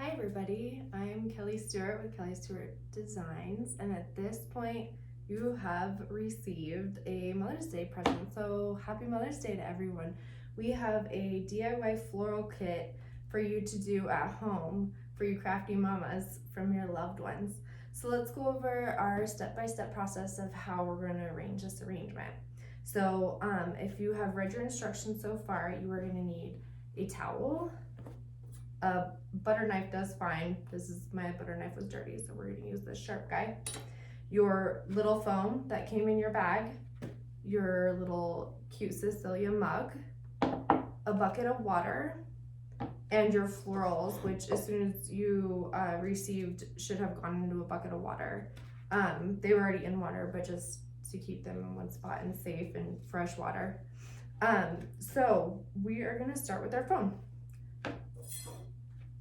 Hi everybody, I'm Kelly Stewart with Kelly Stewart Designs, and at this point you have received a Mother's Day present, so happy Mother's Day to everyone. We have a DIY floral kit for you to do at home for you crafty mamas from your loved ones. So let's go over our step-by-step process of how we're going to arrange this arrangement. So if you have read your instructions so far, you are going to need a towel. A butter knife does fine. My butter knife was dirty, so we're gonna use this sharp guy. Your little foam that came in your bag, your little cute Cecilia mug, a bucket of water, and your florals, which as soon as you received should have gone into a bucket of water. They were already in water, but just to keep them in one spot and safe and fresh water. So we are gonna start with our foam.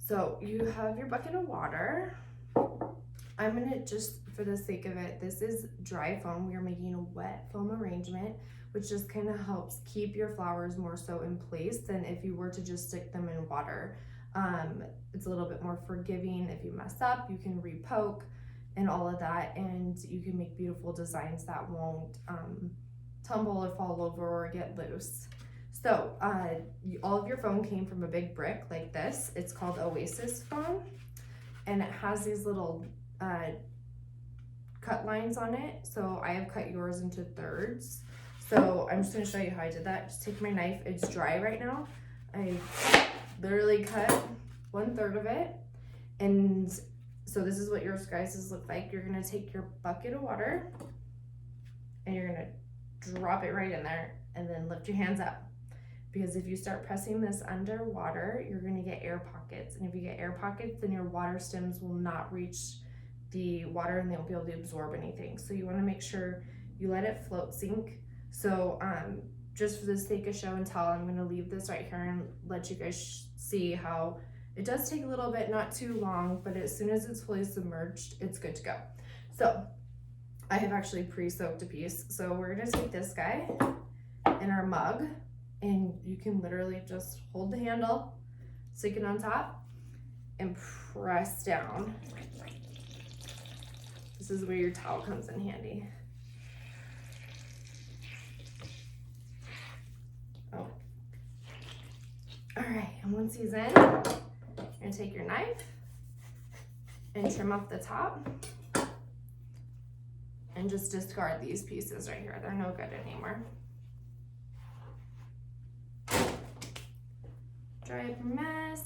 So you have your bucket of water. I'm gonna just, for the sake of it, this is dry foam. We are making a wet foam arrangement, which just kind of helps keep your flowers more so in place than if you were to just stick them in water. It's a little bit more forgiving. If you mess up, you can repoke and all of that, and you can make beautiful designs that won't tumble or fall over or get loose. So all of your foam came from a big brick like this. It's called Oasis foam, and it has these little cut lines on it. So I have cut yours into thirds. So I'm just gonna show you how I did that. Just take my knife, it's dry right now. I literally cut 1/3 of it. And so this is what yours guys look like. You're gonna take your bucket of water and you're gonna drop it right in there and then lift your hands up. Because if you start pressing this underwater, you're gonna get air pockets. And if you get air pockets, then your water stems will not reach the water and they won't be able to absorb anything. So you wanna make sure you let it float sink. So just for the sake of show and tell, I'm gonna leave this right here and let you guys see how it does take a little bit, not too long, but as soon as it's fully submerged, it's good to go. So I have actually pre-soaked a piece. So we're gonna take this guy in our mug, and you can literally just hold the handle, stick it on top, and press down. This is where your towel comes in handy. Oh. All right, and once he's in, you're gonna take your knife and trim off the top and just discard these pieces right here. They're no good anymore. Dry up your mess.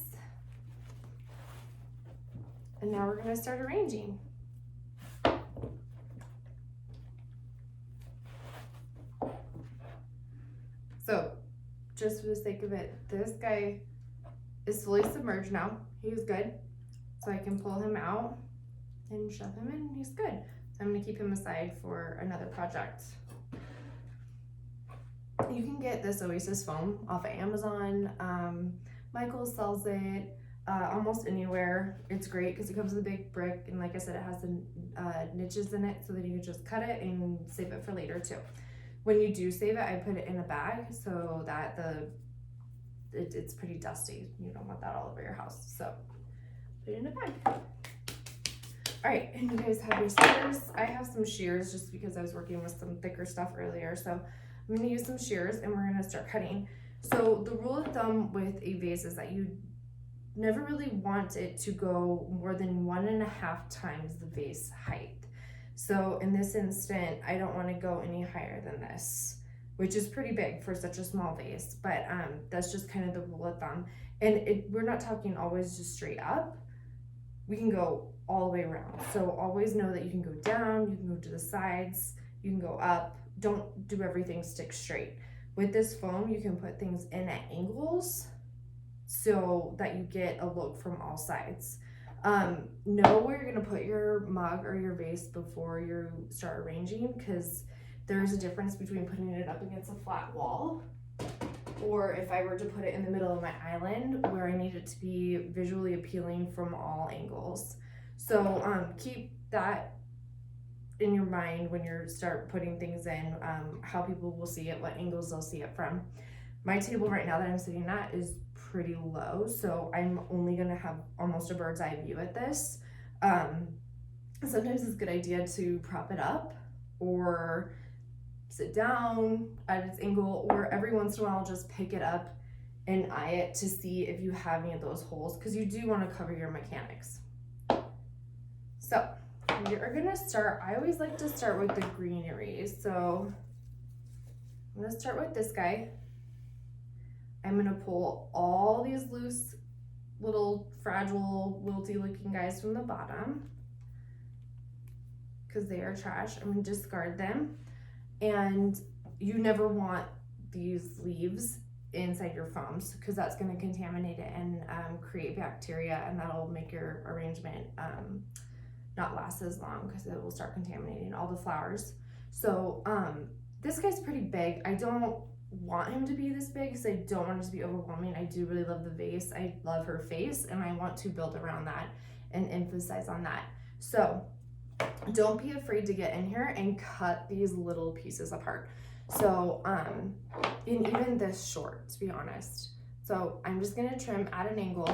And now we're gonna start arranging. So just for the sake of it, this guy is fully submerged now. He's good. So I can pull him out and shove him in, he's good. So I'm gonna keep him aside for another project. You can get this Oasis foam off of Amazon. Michaels sells it almost anywhere. It's great because it comes with a big brick, and like I said, it has the niches in it so that you can just cut it and save it for later too. When you do save it, I put it in a bag so that it's pretty dusty. You don't want that all over your house, so put it in a bag. All right, and you guys have your scissors. I have some shears just because I was working with some thicker stuff earlier, so I'm gonna use some shears and we're gonna start cutting. So the rule of thumb with a vase is that you never really want it to go more than 1.5 times the vase height. So in this instant, I don't want to go any higher than this, which is pretty big for such a small vase, but that's just kind of the rule of thumb. And we're not talking always just straight up. We can go all the way around. So always know that you can go down, you can go to the sides, you can go up. Don't do everything stick straight. With this foam, you can put things in at angles so that you get a look from all sides. Know where you're gonna put your mug or your vase before you start arranging, because there's a difference between putting it up against a flat wall or if I were to put it in the middle of my island where I need it to be visually appealing from all angles. So keep that in your mind when you start putting things in, how people will see it, what angles they'll see it from. My table right now that I'm sitting at is pretty low, so I'm only gonna have almost a bird's eye view at this. Sometimes it's a good idea to prop it up or sit down at its angle, or every once in a while just pick it up and eye it to see if you have any of those holes, because you do want to cover your mechanics. So we are gonna start, I always like to start with the greenery. So I'm gonna start with this guy. I'm gonna pull all these loose, little fragile, wilty looking guys from the bottom because they are trash. I'm gonna discard them. And you never want these leaves inside your foams because that's gonna contaminate it and create bacteria, and that'll make your arrangement not last as long because it will start contaminating all the flowers. So this guy's pretty big. I don't want him to be this big because I don't want it to be overwhelming. I do really love the vase. I love her face, and I want to build around that and emphasize on that. So don't be afraid to get in here and cut these little pieces apart. So and even this short, to be honest. So I'm just gonna trim at an angle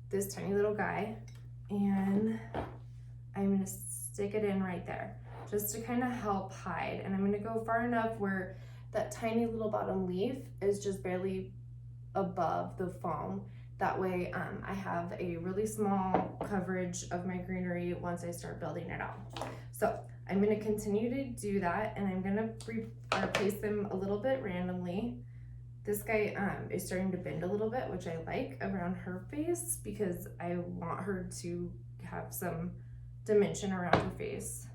this tiny little guy, and I'm gonna stick it in right there just to kind of help hide. And I'm gonna go far enough where that tiny little bottom leaf is just barely above the foam. That way I have a really small coverage of my greenery once I start building it out. So I'm gonna continue to do that, and I'm gonna replace them a little bit randomly. This guy is starting to bend a little bit, which I like around her face because I want her to have some dimension around her face.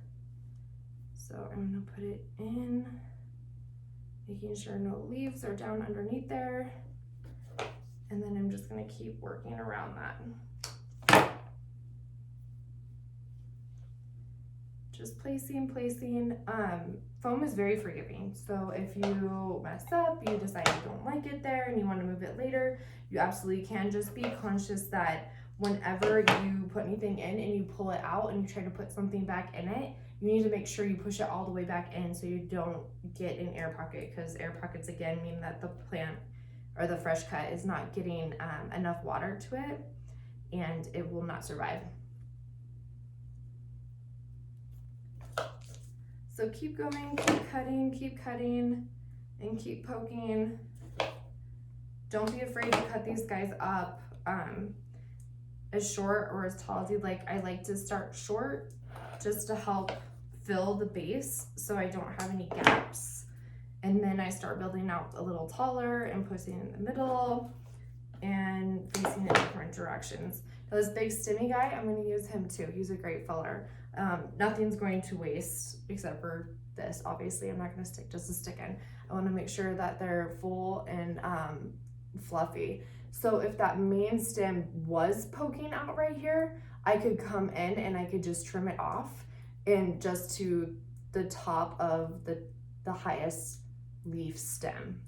So I'm gonna put it in, making sure no leaves are down underneath there. And then I'm just gonna keep working around that. Just placing. Foam is very forgiving. So if you mess up, you decide you don't like it there and you wanna move it later, you absolutely can. Just be conscious that whenever you put anything in and you pull it out and you try to put something back in it, you need to make sure you push it all the way back in so you don't get an air pocket, because air pockets again mean that the plant or the fresh cut is not getting enough water to it, and it will not survive. So keep going, keep cutting, and keep poking. Don't be afraid to cut these guys up as short or as tall as you'd like. I like to start short just to help fill the base so I don't have any gaps. And then I start building out a little taller and pushing in the middle and facing in different directions. Now this big stemmy guy, I'm gonna use him too. He's a great filler. Nothing's going to waste except for this. Obviously, I'm not gonna stick just a stick in. I wanna make sure that they're full and fluffy. So if that main stem was poking out right here, I could come in and I could just trim it off and just to the top of the highest leaf stem.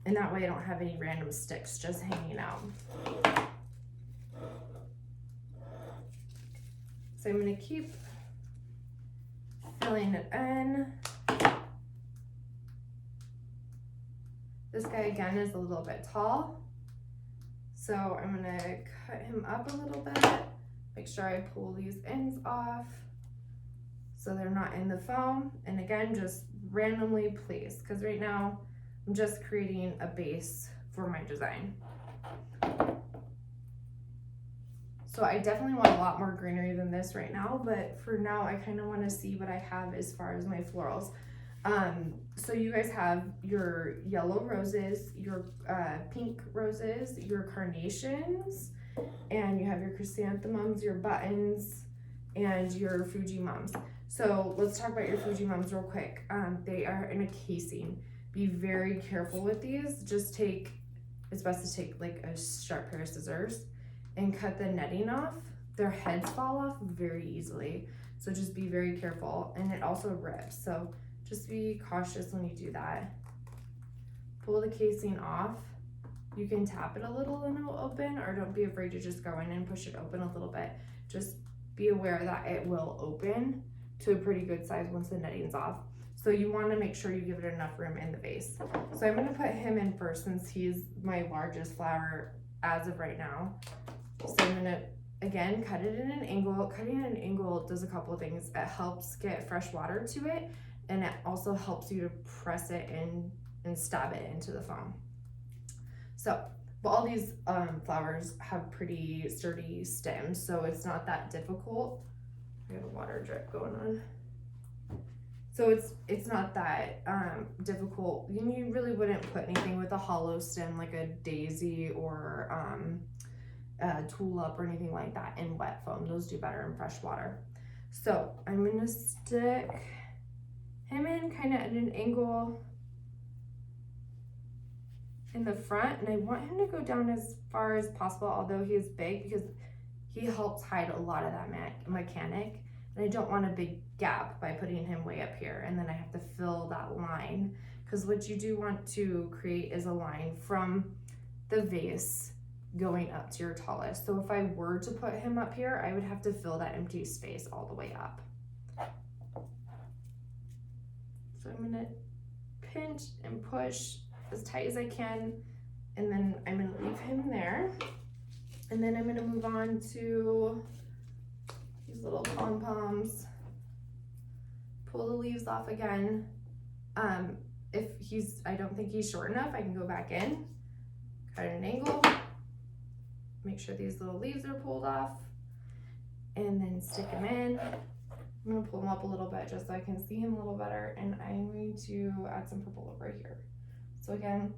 And that way I don't have any random sticks just hanging out. So I'm gonna keep filling it in. This guy again is a little bit tall. So I'm gonna cut him up a little bit, make sure I pull these ends off so they're not in the foam. And again, just randomly place, because right now I'm just creating a base for my design. So I definitely want a lot more greenery than this right now, but for now I kind of want to see what I have as far as my florals. So you guys have your yellow roses, your pink roses, your carnations, and you have your chrysanthemums, your buttons, and your Fujimums. So let's talk about your Fujimums real quick. They are in a casing. Be very careful with these. It's best to take like a sharp pair of scissors and cut the netting off. Their heads fall off very easily. So just be very careful. And it also rips. So just be cautious when you do that. Pull the casing off. You can tap it a little and it'll open, or don't be afraid to just go in and push it open a little bit. Just be aware that it will open to a pretty good size once the netting's off. So you want to make sure you give it enough room in the vase. So I'm going to put him in first since he's my largest flower as of right now. So I'm going to, again, cut it in an angle. Cutting at an angle does a couple of things. It helps get fresh water to it, and it also helps you to press it in and stab it into the foam. So, but all these flowers have pretty sturdy stems, so it's not that difficult. I have a water drip going on. So it's not that difficult. You really wouldn't put anything with a hollow stem like a daisy or a tulip or anything like that in wet foam. Those do better in fresh water. So I'm gonna stick him in kind of at an angle in the front, and I want him to go down as far as possible, although he is big, because he helps hide a lot of that mechanic. And I don't want a big gap by putting him way up here, and then I have to fill that line, because what you do want to create is a line from the vase going up to your tallest. So if I were to put him up here, I would have to fill that empty space all the way up. So I'm gonna pinch and push as tight as I can, and then I'm gonna leave him there. And then I'm gonna move on to these little pom-poms. Pull the leaves off again. If I don't think he's short enough, I can go back in, cut at an angle, make sure these little leaves are pulled off, and then stick him in. I'm gonna pull him up a little bit just so I can see him a little better, and I'm going to add some purple over here. So again,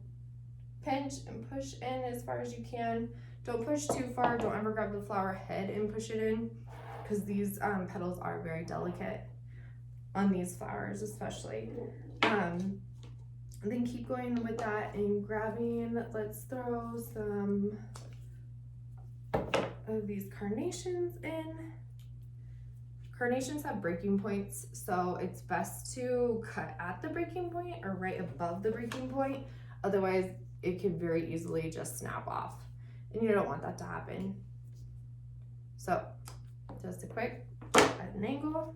pinch and push in as far as you can. Don't push too far. Don't ever grab the flower head and push it in, because these petals are very delicate on these flowers especially. Then keep going with that and grabbing, let's throw some of these carnations in. Carnations have breaking points, so it's best to cut at the breaking point or right above the breaking point. Otherwise, it can very easily just snap off, and you don't want that to happen. So just a quick at an angle,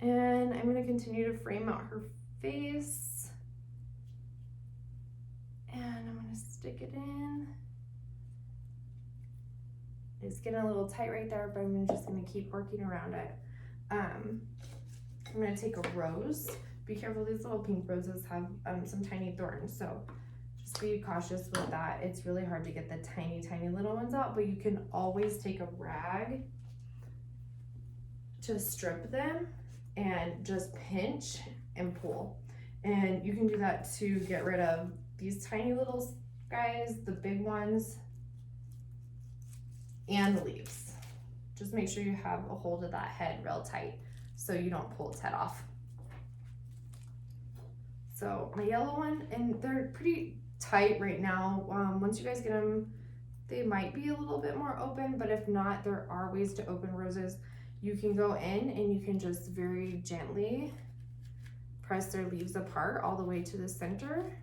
and I'm going to continue to frame out her face, and I'm going to stick it in. It's getting a little tight right there, but I'm just going to keep working around it. I'm going to take a rose. Be careful, these little pink roses have some tiny thorns, so just be cautious with that. It's really hard to get the tiny, tiny little ones out, but you can always take a rag to strip them and just pinch and pull. And you can do that to get rid of these tiny little guys, the big ones, and the leaves. Just make sure you have a hold of that head real tight so you don't pull its head off. So my yellow one, and they're pretty tight right now. Once you guys get them, they might be a little bit more open, but if not, there are ways to open roses. You can go in and you can just very gently press their leaves apart all the way to the center,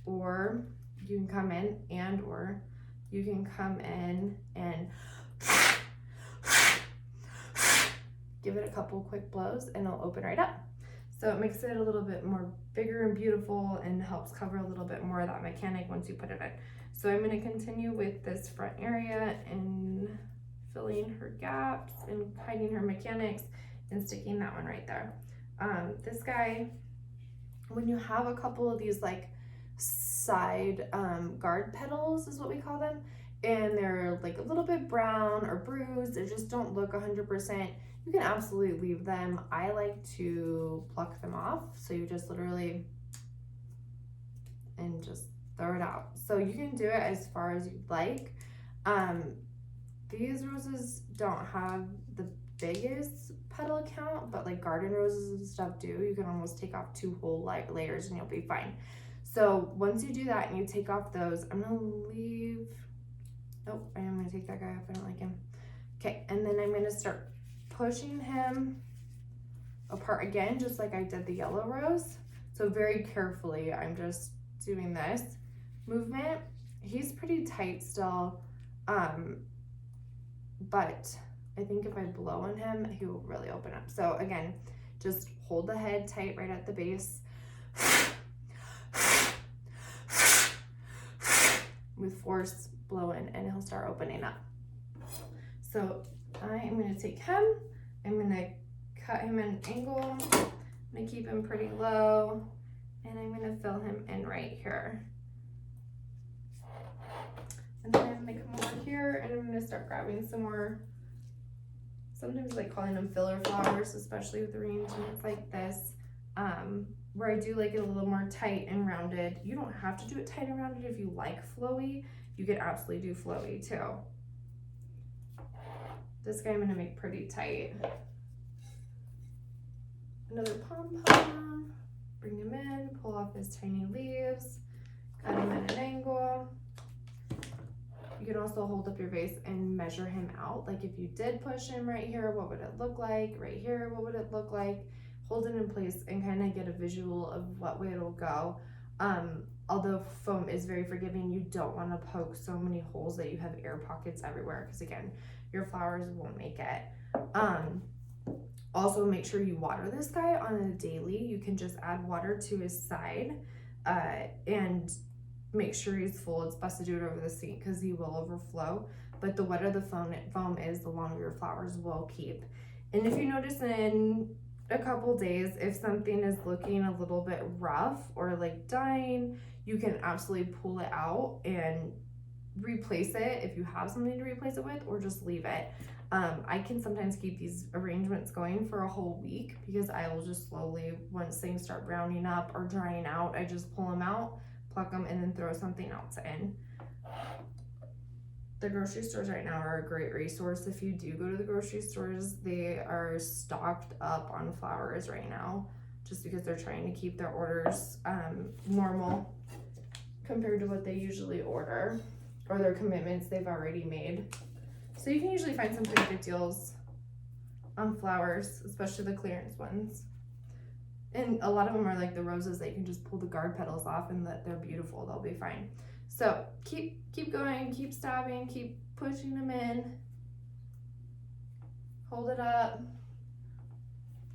or you can come in or you can come in and give it a couple quick blows and it'll open right up. So it makes it a little bit more bigger and beautiful and helps cover a little bit more of that mechanic once you put it in. So I'm going to continue with this front area and filling her gaps and hiding her mechanics and sticking that one right there. This guy, when you have a couple of these like side guard petals is what we call them, and they're like a little bit brown or bruised, they just don't look 100%, you can absolutely leave them. I like to pluck them off, so you just literally and just throw it out. So you can do it as far as you'd like. These roses don't have the biggest petal count, but like garden roses and stuff do. You can almost take off 2 whole layers and you'll be fine. So once you do that and you take off those, I'm gonna leave, nope, I am gonna take that guy off, I don't like him. Okay, and then I'm gonna start pushing him apart again, just like I did the yellow rose. So very carefully, I'm just doing this movement. He's pretty tight still, but I think if I blow on him, he will really open up. So again, Just hold the head tight right at the base. With force, blow in, and he'll start opening up. So I am going to take him, I'm going to cut him at an angle, I'm going to keep him pretty low, and I'm going to fill him in right here. And then I'm going to come over here and I'm going to start grabbing some more, sometimes I like calling them filler flowers, especially with arrangements like this, where I do like it a little more tight and rounded. You don't have to do it tight and rounded if you like flowy. You could absolutely do flowy too. This guy I'm going to make pretty tight. Another pom-pom, bring him in, pull off his tiny leaves, cut him at an angle. You can also hold up your vase and measure him out. Like if you did push him right here, what would it look like? Right here, what would it look like? Hold it in place and kind of get a visual of what way it'll go. Although foam is very forgiving, you don't want to poke so many holes that you have air pockets everywhere, because again, your flowers won't make it. Also make sure you water this guy on a daily. You can just add water to his side and make sure he's full. It's best to do it over the sink because he will overflow, but the wetter the foam is, the longer your flowers will keep. And if you notice in a couple days, if something is looking a little bit rough or like dying, you can absolutely pull it out and replace it if you have something to replace it with, or just leave it. I can sometimes keep these arrangements going for a whole week because I will just slowly, once things start browning up or drying out, I just pull them out, pluck them, and then throw something else in. The grocery stores right now are a great resource. If you do go to the grocery stores, they are stocked up on flowers right now, just because they're trying to keep their orders normal compared to what they usually order, or their commitments they've already made. So you can usually find some pretty good deals on flowers, especially the clearance ones. And a lot of them are like the roses that you can just pull the guard petals off and that they're beautiful, they'll be fine. So keep going, keep stabbing, keep pushing them in. Hold it up.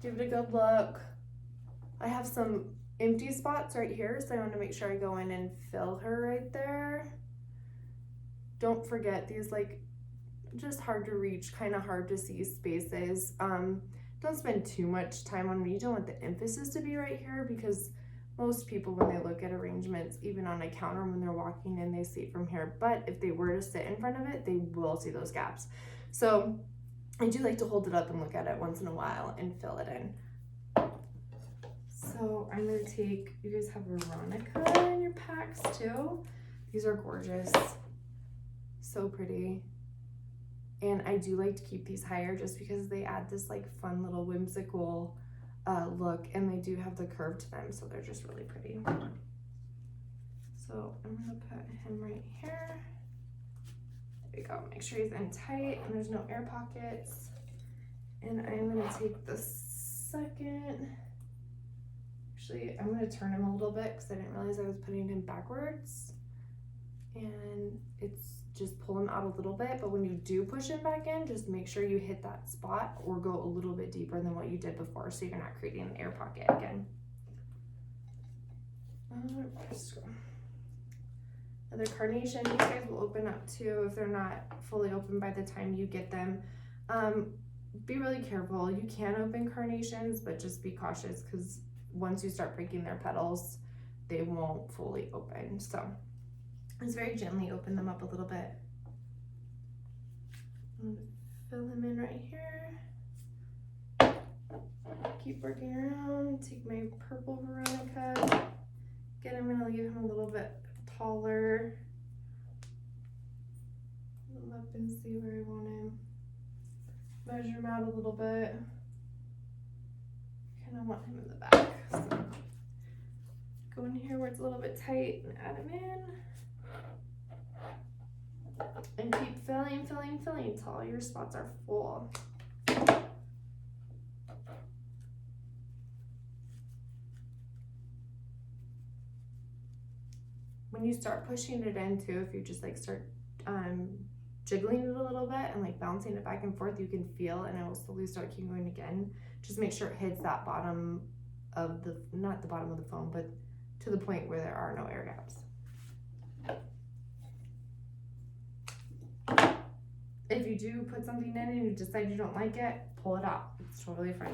Give it a good look. I have some empty spots right here, so I want to make sure I go in and fill her right there. Don't forget these like just hard to reach, kind of hard to see spaces. Don't spend too much time on me. You don't want the emphasis to be right here, because most people, when they look at arrangements, even on a counter when they're walking in, they see it from here. But if they were to sit in front of it, they will see those gaps. So I do like to hold it up and look at it once in a while and fill it in. So I'm gonna take, you guys have Veronica in your packs too. These are gorgeous, so pretty. And I do like to keep these higher just because they add this like fun little whimsical look, and they do have the curve to them, so they're just really pretty. So I'm gonna put him right here. There we go. Make sure he's in tight and there's no air pockets. And I'm gonna take the second. Actually, I'm gonna turn him a little bit because I didn't realize I was putting him backwards. And it's just pull him out a little bit, but when you do push him back in, just make sure you hit that spot or go a little bit deeper than what you did before, so you're not creating an air pocket again. Another carnation, these guys will open up too if they're not fully open by the time you get them. Be really careful. You can open carnations, but just be cautious, because once you start breaking their petals, they won't fully open. So just very gently open them up a little bit. I'm gonna fill him in right here. Keep working around. Take my purple Veronica. Again, I'm gonna leave him a little bit taller. Look up and see where I want him. Measure him out a little bit. Kind of want him in the back. So go in here where it's a little bit tight and add him in. And keep filling, filling, filling until all your spots are full. When you start pushing it in too, if you just like start jiggling it a little bit and like bouncing it back and forth, you can feel, and it will slowly start keep going again. Just make sure it hits that bottom of the, not the bottom of the foam, but to the point where there are no air gaps. If you do put something in and you decide you don't like it, pull it out. It's totally fine.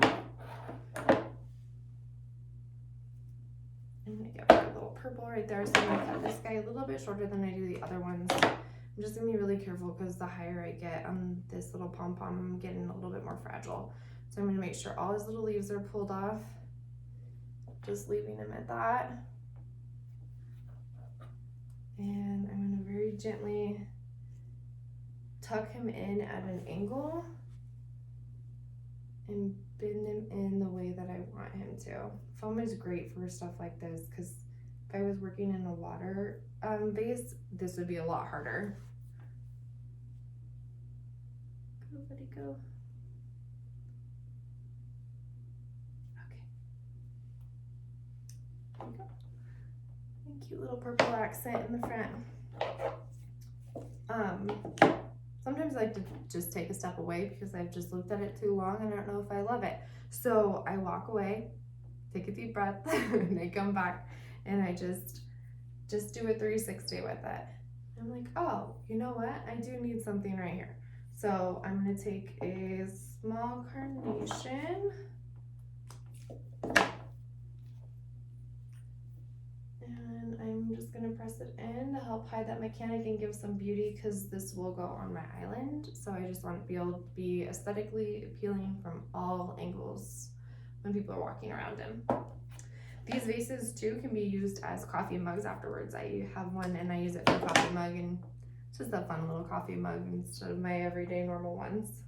I'm gonna get my little purple right there. So I'm gonna cut this guy a little bit shorter than I do the other ones. I'm just gonna be really careful because the higher I get on this little pom-pom, I'm getting a little bit more fragile. So I'm gonna make sure all his little leaves are pulled off. Just leaving him at that. And I'm gonna very gently tuck him in at an angle and bend him in the way that I want him to. Foam is great for stuff like this because if I was working in a water vase, this would be a lot harder. Go, buddy, go. Okay. There you go. And cute little purple accent in the front. Sometimes I like to just take a step away because I've just looked at it too long and I don't know if I love it. So I walk away, take a deep breath, and I come back and I just do a 360 with it. I'm like, oh, you know what? I do need something right here. So I'm gonna take a small carnation and I'm just gonna press it in to help hide that mechanic and give some beauty because this will go on my island. So I just want to be able to be aesthetically appealing from all angles when people are walking around him. These vases too can be used as coffee mugs afterwards. I have one and I use it for a coffee mug, and it's just a fun little coffee mug instead of my everyday normal ones.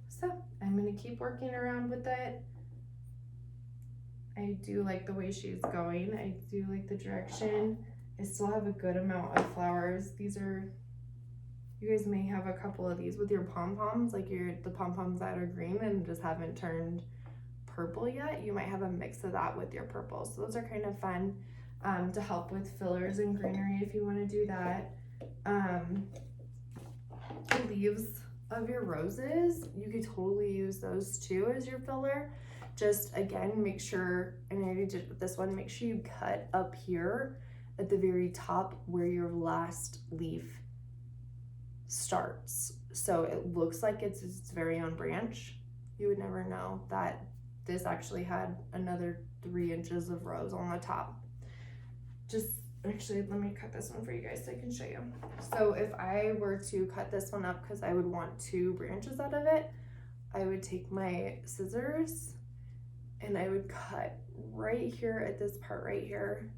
So I'm gonna keep working around with it. I do like the way she's going. I do like the direction. I still have a good amount of flowers. These are, you guys may have a couple of these with your pom-poms, like the pom-poms that are green and just haven't turned purple yet. You might have a mix of that with your purple. So those are kind of fun to help with fillers and greenery if you want to do that. The leaves of your roses, you could totally use those too as your filler. Just again, make sure, and I already did with this one, make sure you cut up here at the very top where your last leaf starts. So it looks like it's its very own branch. You would never know that this actually had another 3 inches of rose on the top. Just actually, let me cut this one for you guys so I can show you. So if I were to cut this one up, because I would want 2 branches out of it, I would take my scissors and I would cut right here at this part right here,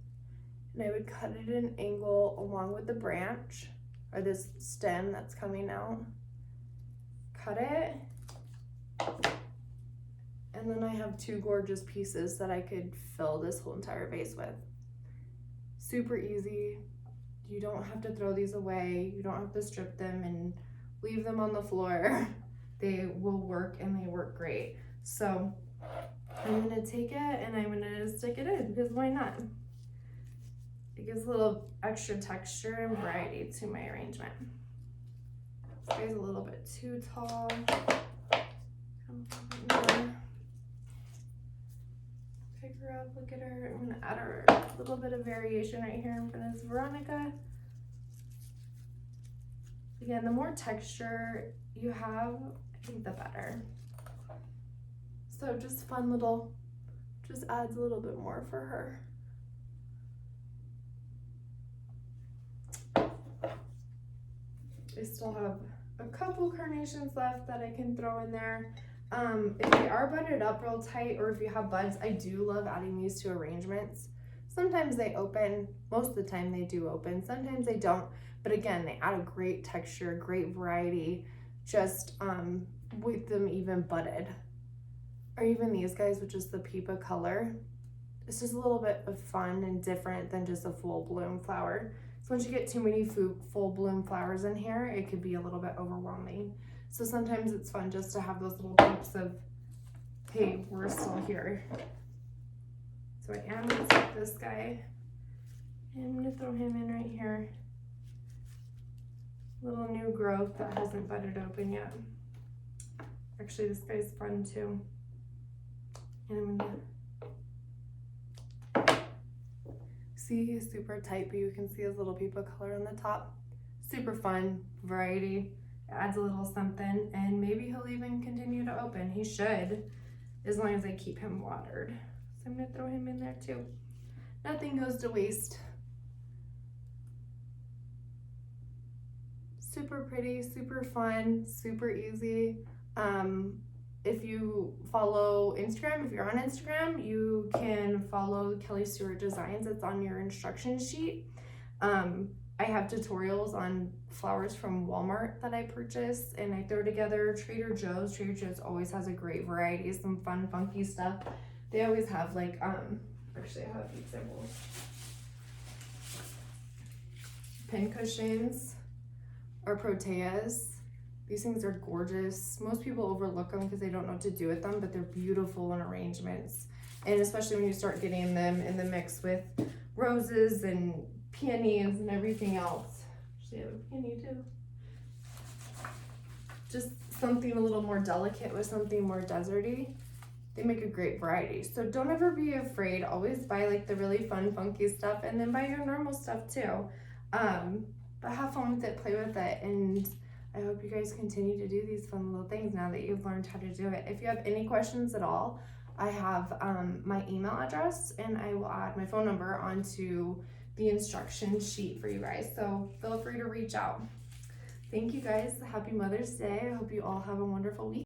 and I would cut it at an angle along with the branch or this stem that's coming out. Cut it, and then I have 2 gorgeous pieces that I could fill this whole entire vase with. Super easy. You don't have to throw these away. You don't have to strip them and leave them on the floor. They will work, and they work great. So I'm gonna take it and I'm gonna stick it in because why not? It gives a little extra texture and variety to my arrangement. This guy's a little bit too tall. Pick her up, look at her. I'm gonna add her a little bit of variation right here in front of this Veronica. Again, the more texture you have, I think the better. So just fun little, just adds a little bit more for her. I still have a couple carnations left that I can throw in there. If they are budded up real tight, or if you have buds, I do love adding these to arrangements. Sometimes they open, most of the time they do open, sometimes they don't, but again, they add a great texture, great variety, just with them even budded. Or even these guys with just the Peepa color. It's just a little bit of fun and different than just a full bloom flower. So once you get too many full bloom flowers in here, it could be a little bit overwhelming. So sometimes it's fun just to have those little peeps of, hey, we're still here. So I am gonna take this guy And I'm gonna throw him in right here. Little new growth that hasn't budded open yet. Actually, this guy's fun too. And I'm gonna see, he's super tight, but you can see his little peepa color on the top. Super fun variety. It adds a little something, and maybe he'll even continue to open. He should, as long as I keep him watered. So I'm gonna throw him in there too. Nothing goes to waste. Super pretty, super fun, super easy. If you follow Instagram, if you're on Instagram, you can follow Kelly Stewart Designs. It's on your instruction sheet. I have tutorials on flowers from Walmart that I purchase and I throw together. Trader Joe's. Trader Joe's always has a great variety, some fun, funky stuff. They always have like, actually I have a few examples. Pin cushions or proteas. These things are gorgeous. Most people overlook them because they don't know what to do with them, but they're beautiful in arrangements. And especially when you start getting them in the mix with roses and peonies and everything else. Actually, I have a peony too. Just something a little more delicate with something more deserty. They make a great variety. So don't ever be afraid. Always buy like the really fun, funky stuff and then buy your normal stuff too. But have fun with it, play with it, and I hope you guys continue to do these fun little things now that you've learned how to do it. If you have any questions at all, I have my email address and I will add my phone number onto the instruction sheet for you guys. So feel free to reach out. Thank you guys. Happy Mother's Day. I hope you all have a wonderful week.